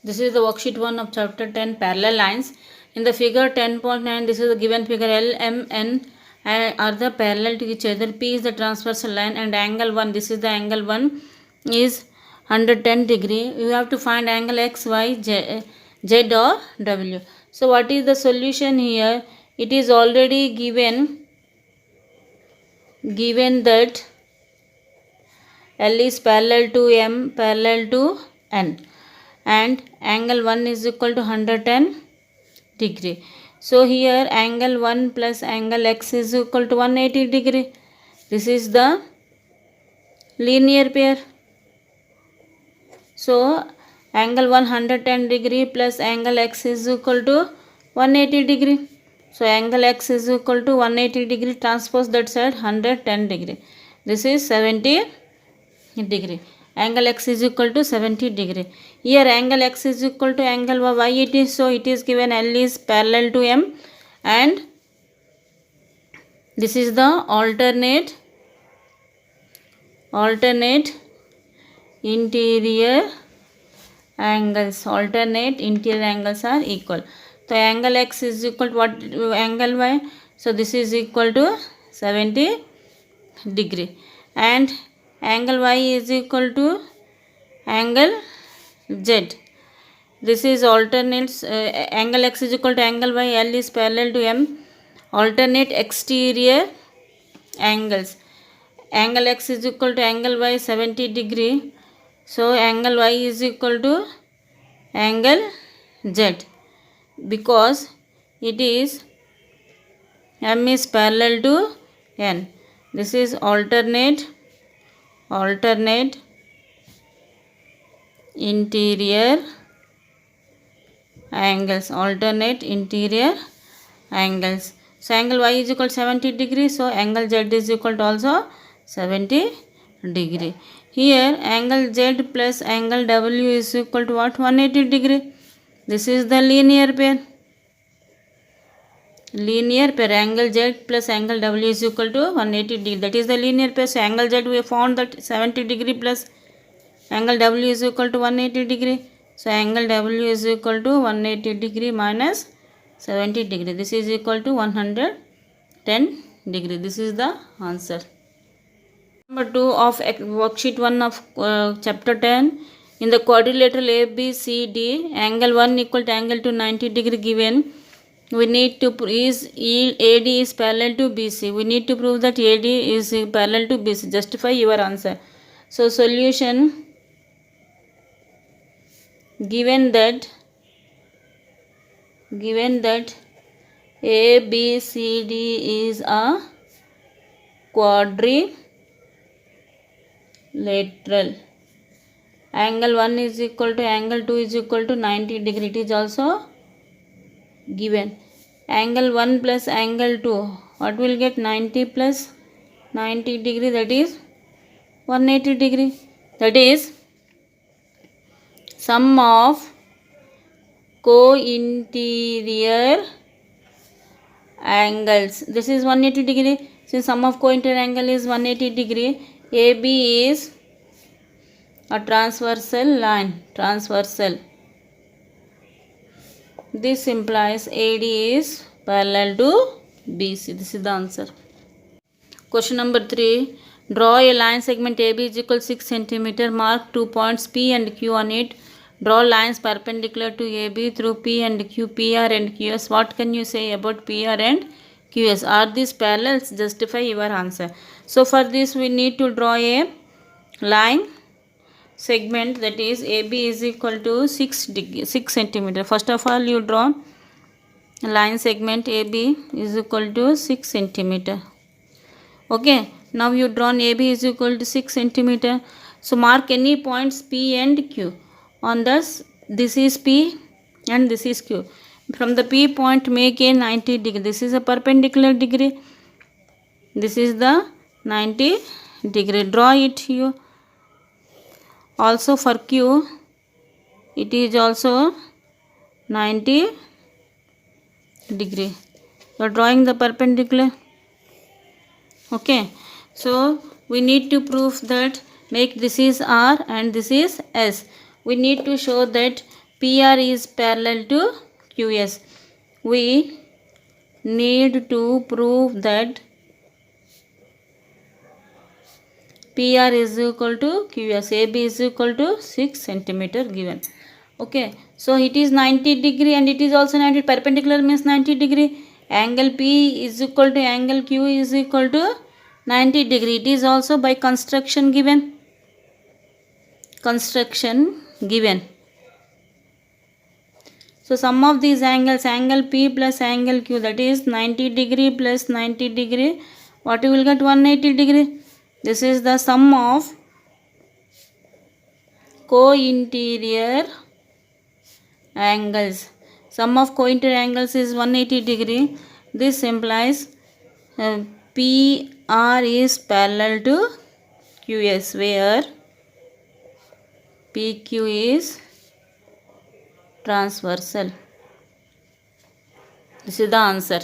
This is the worksheet 1 of chapter 10, parallel lines. In the figure 10.9, this is the given figure. L, M, N are the parallel to each other. P is the transversal line and angle 1, this is the angle 1, is 110 degree. You have to find angle X, Y, Z or W. So what is the solution here? It is already given that L is parallel to M, parallel to N, and angle 1 is equal to 110 degree. So here angle 1 plus angle X is equal to 180 degree. This is the linear pair. So angle 110 degree plus angle X is equal to 180 degree. So angle X is equal to 180 degree, transpose that side 110 degree. This is 70 degree. Angle X is equal to 70 degree. Here angle X is equal to angle Y it is. So it is given L is parallel to M and this is the alternate interior angles. Alternate interior angles are equal. So angle X is equal to what? Angle Y. So this is equal to 70 degree and angle Y is equal to angle Z. This is alternate. Angle X is equal to angle Y. L is parallel to M. Alternate exterior angles. Angle X is equal to angle Y 70 degree. So angle Y is equal to angle Z because it is M is parallel to N. This is alternate interior angles. Alternate interior angles. So angle Y is equal to 70 degree. So angle Z is equal to also 70 degree. Here angle Z plus angle W is equal to what? 180 degree. This is the linear pair. Angle Z plus angle W is equal to 180 degree. That is the linear pair. So angle Z we found that 70 degree plus angle W is equal to 180 degree. So angle W is equal to 180 degree minus 70 degree. This is equal to 110 degree. This is the answer. Number 2 of worksheet 1 of chapter 10. In the quadrilateral ABCD, angle 1 equal to angle 2 90 degree given. We need to AD is parallel to BC. We need to prove that AD is parallel to BC. Justify your answer. So solution, given that ABCD is a quadrilateral. Angle 1 is equal to angle 2 is equal to 90 degree. It is also given. Angle 1 plus angle 2, what will get? 90 plus 90 degree, that is 180 degree. That is sum of co-interior angles. This is 180 degree. Since sum of co-interior angle is 180 degree, AB is a transversal line. This implies AD is parallel to BC. This is the answer. Question number 3. Draw a line segment AB is equal to 6 cm. Mark 2 points P and Q on it. Draw lines perpendicular to AB through P and Q, PR and QS. What can you say about PR and QS? Are these parallels? Justify your answer. So for this we need to draw a line segment, that is AB is equal to 6 cm. First of all you draw line segment AB is equal to 6 cm. Okay, now you drawn AB is equal to 6 cm. So mark any points P and Q. On this is P and this is Q. From the P point make a 90 degree. This is a perpendicular degree. This is the 90 degree. Draw it here. Also for Q, it is also 90 degree. You are drawing the perpendicular. Okay, so we need to prove that, make this is R and this is S. We need to show that P PR is parallel to QS. We need to prove that PR is equal to QS. AB is equal to 6 centimeter given. Okay, so it is 90 degree and it is also 90. Perpendicular means 90 degree. Angle P is equal to angle Q is equal to 90 degree. It is also by construction given. Construction given. So sum of these angles, angle P plus angle Q, that is 90 degree plus 90 degree. What you will get? 180 degree. This is the sum of co-interior angles. Sum of co-interior angles is 180 degree. This implies PR is parallel to QS, where PQ is transversal. This is the answer.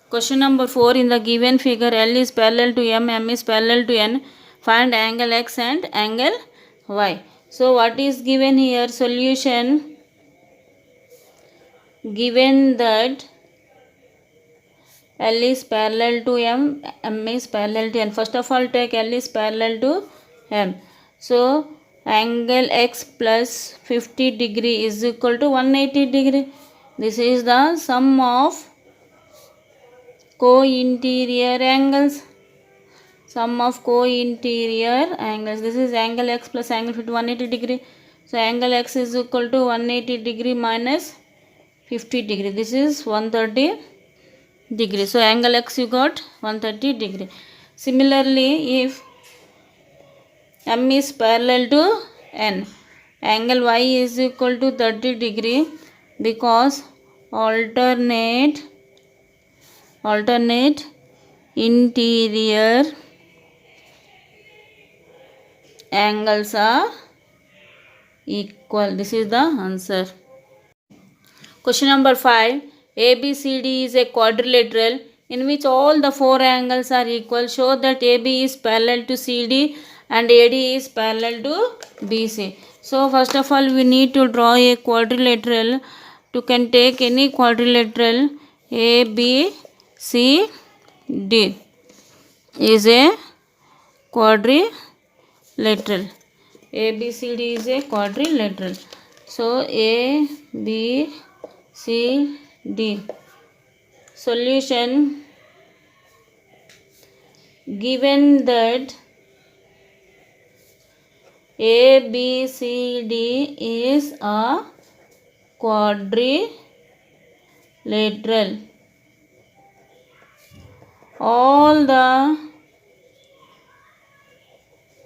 Question number 4. In the given figure, L is parallel to M, M is parallel to N. Find angle X and angle Y. So what is given here? Solution. Given that L is parallel to M, M is parallel to N. First of all, take L is parallel to M. So angle X plus 50 degree is equal to 180 degree. This is the sum of co-interior angles. Sum of co-interior angles. This is angle X plus angle 50, 180 degree. So angle X is equal to 180 degree minus 50 degree. This is 130 degree. So angle X you got 130 degree. Similarly, if M is parallel to N, angle Y is equal to 30 degree, because alternate interior angles are equal. This is the answer. Question number 5. ABCD is a quadrilateral in which all the 4 angles are equal. Show that AB is parallel to CD and AD is parallel to BC. So first of all, we need to draw a quadrilateral. You can take any quadrilateral. ABCD is a quadrilateral. ABCD is a quadrilateral. So ABCD. Solution. Given that ABCD is a quadrilateral, all the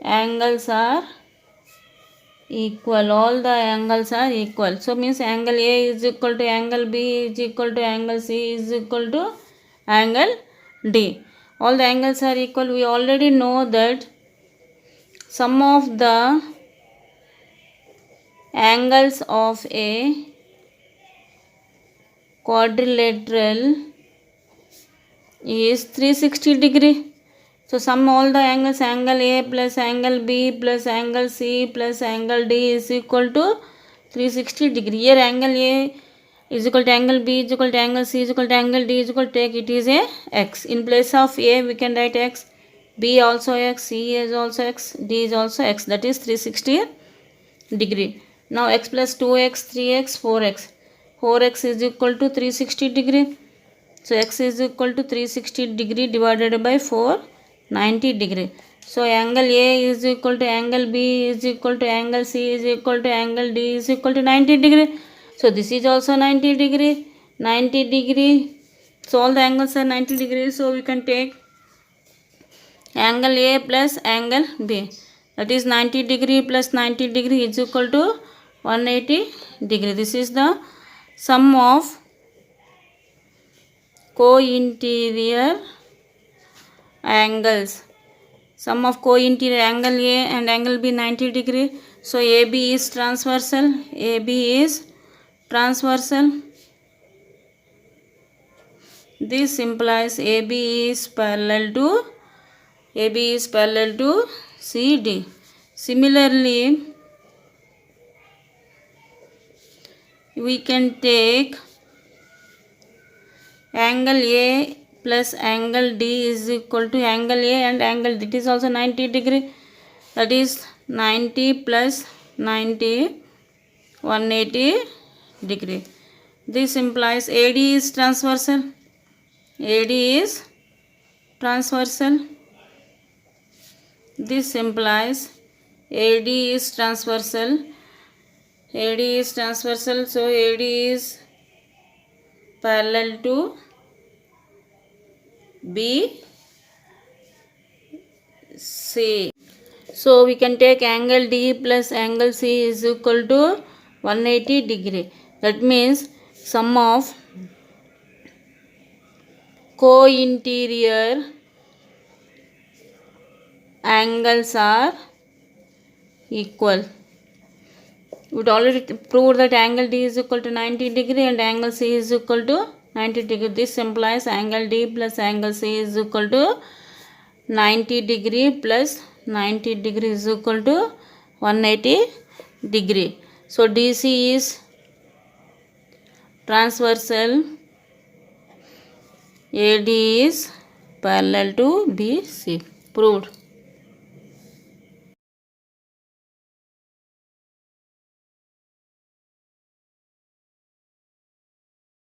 angles are equal. All the angles are equal. So means angle A is equal to angle B is equal to angle C is equal to angle D. All the angles are equal. We already know that sum of the angles of a quadrilateral is 360 degree. So sum all the angles, angle A plus angle B plus angle C plus angle D is equal to 360 degree. Here angle A is equal to angle B is equal to angle C is equal to angle D is equal to, take it is a X. In place of A we can write X, B also X, C is also X, D is also X. That is 360 degree. Now X plus 2X, 3X, 4X. 4X is equal to 360 degree. So X is equal to 360 degree divided by 4, 90 degree. So angle A is equal to angle B is equal to angle C is equal to angle D is equal to 90 degree. So this is also 90 degree. 90 degree. So all the angles are 90 degrees. So we can take angle A plus angle B. That is 90 degree plus 90 degree is equal to 180 degree. This is the sum of co-interior angles. Sum of co-interior angle A and angle B 90 degree. So AB is transversal. AB is transversal. This implies AB is parallel to CD. Similarly, we can take angle A plus angle D is equal to angle A and angle D. It is also 90 degree. That is 90 plus 90, 180 degree. This implies AD is transversal. AD is transversal. This implies AD is transversal. AD is transversal. So AD is parallel to BC. So we can take angle D plus angle C is equal to 180 degree. That means sum of co-interior angles are equal. We already proved that angle D is equal to 90 degree and angle C is equal to 90 degree. This implies angle D plus angle C is equal to 90 degree plus 90 degree is equal to 180 degree. So DC is transversal. AD is parallel to BC. Proved.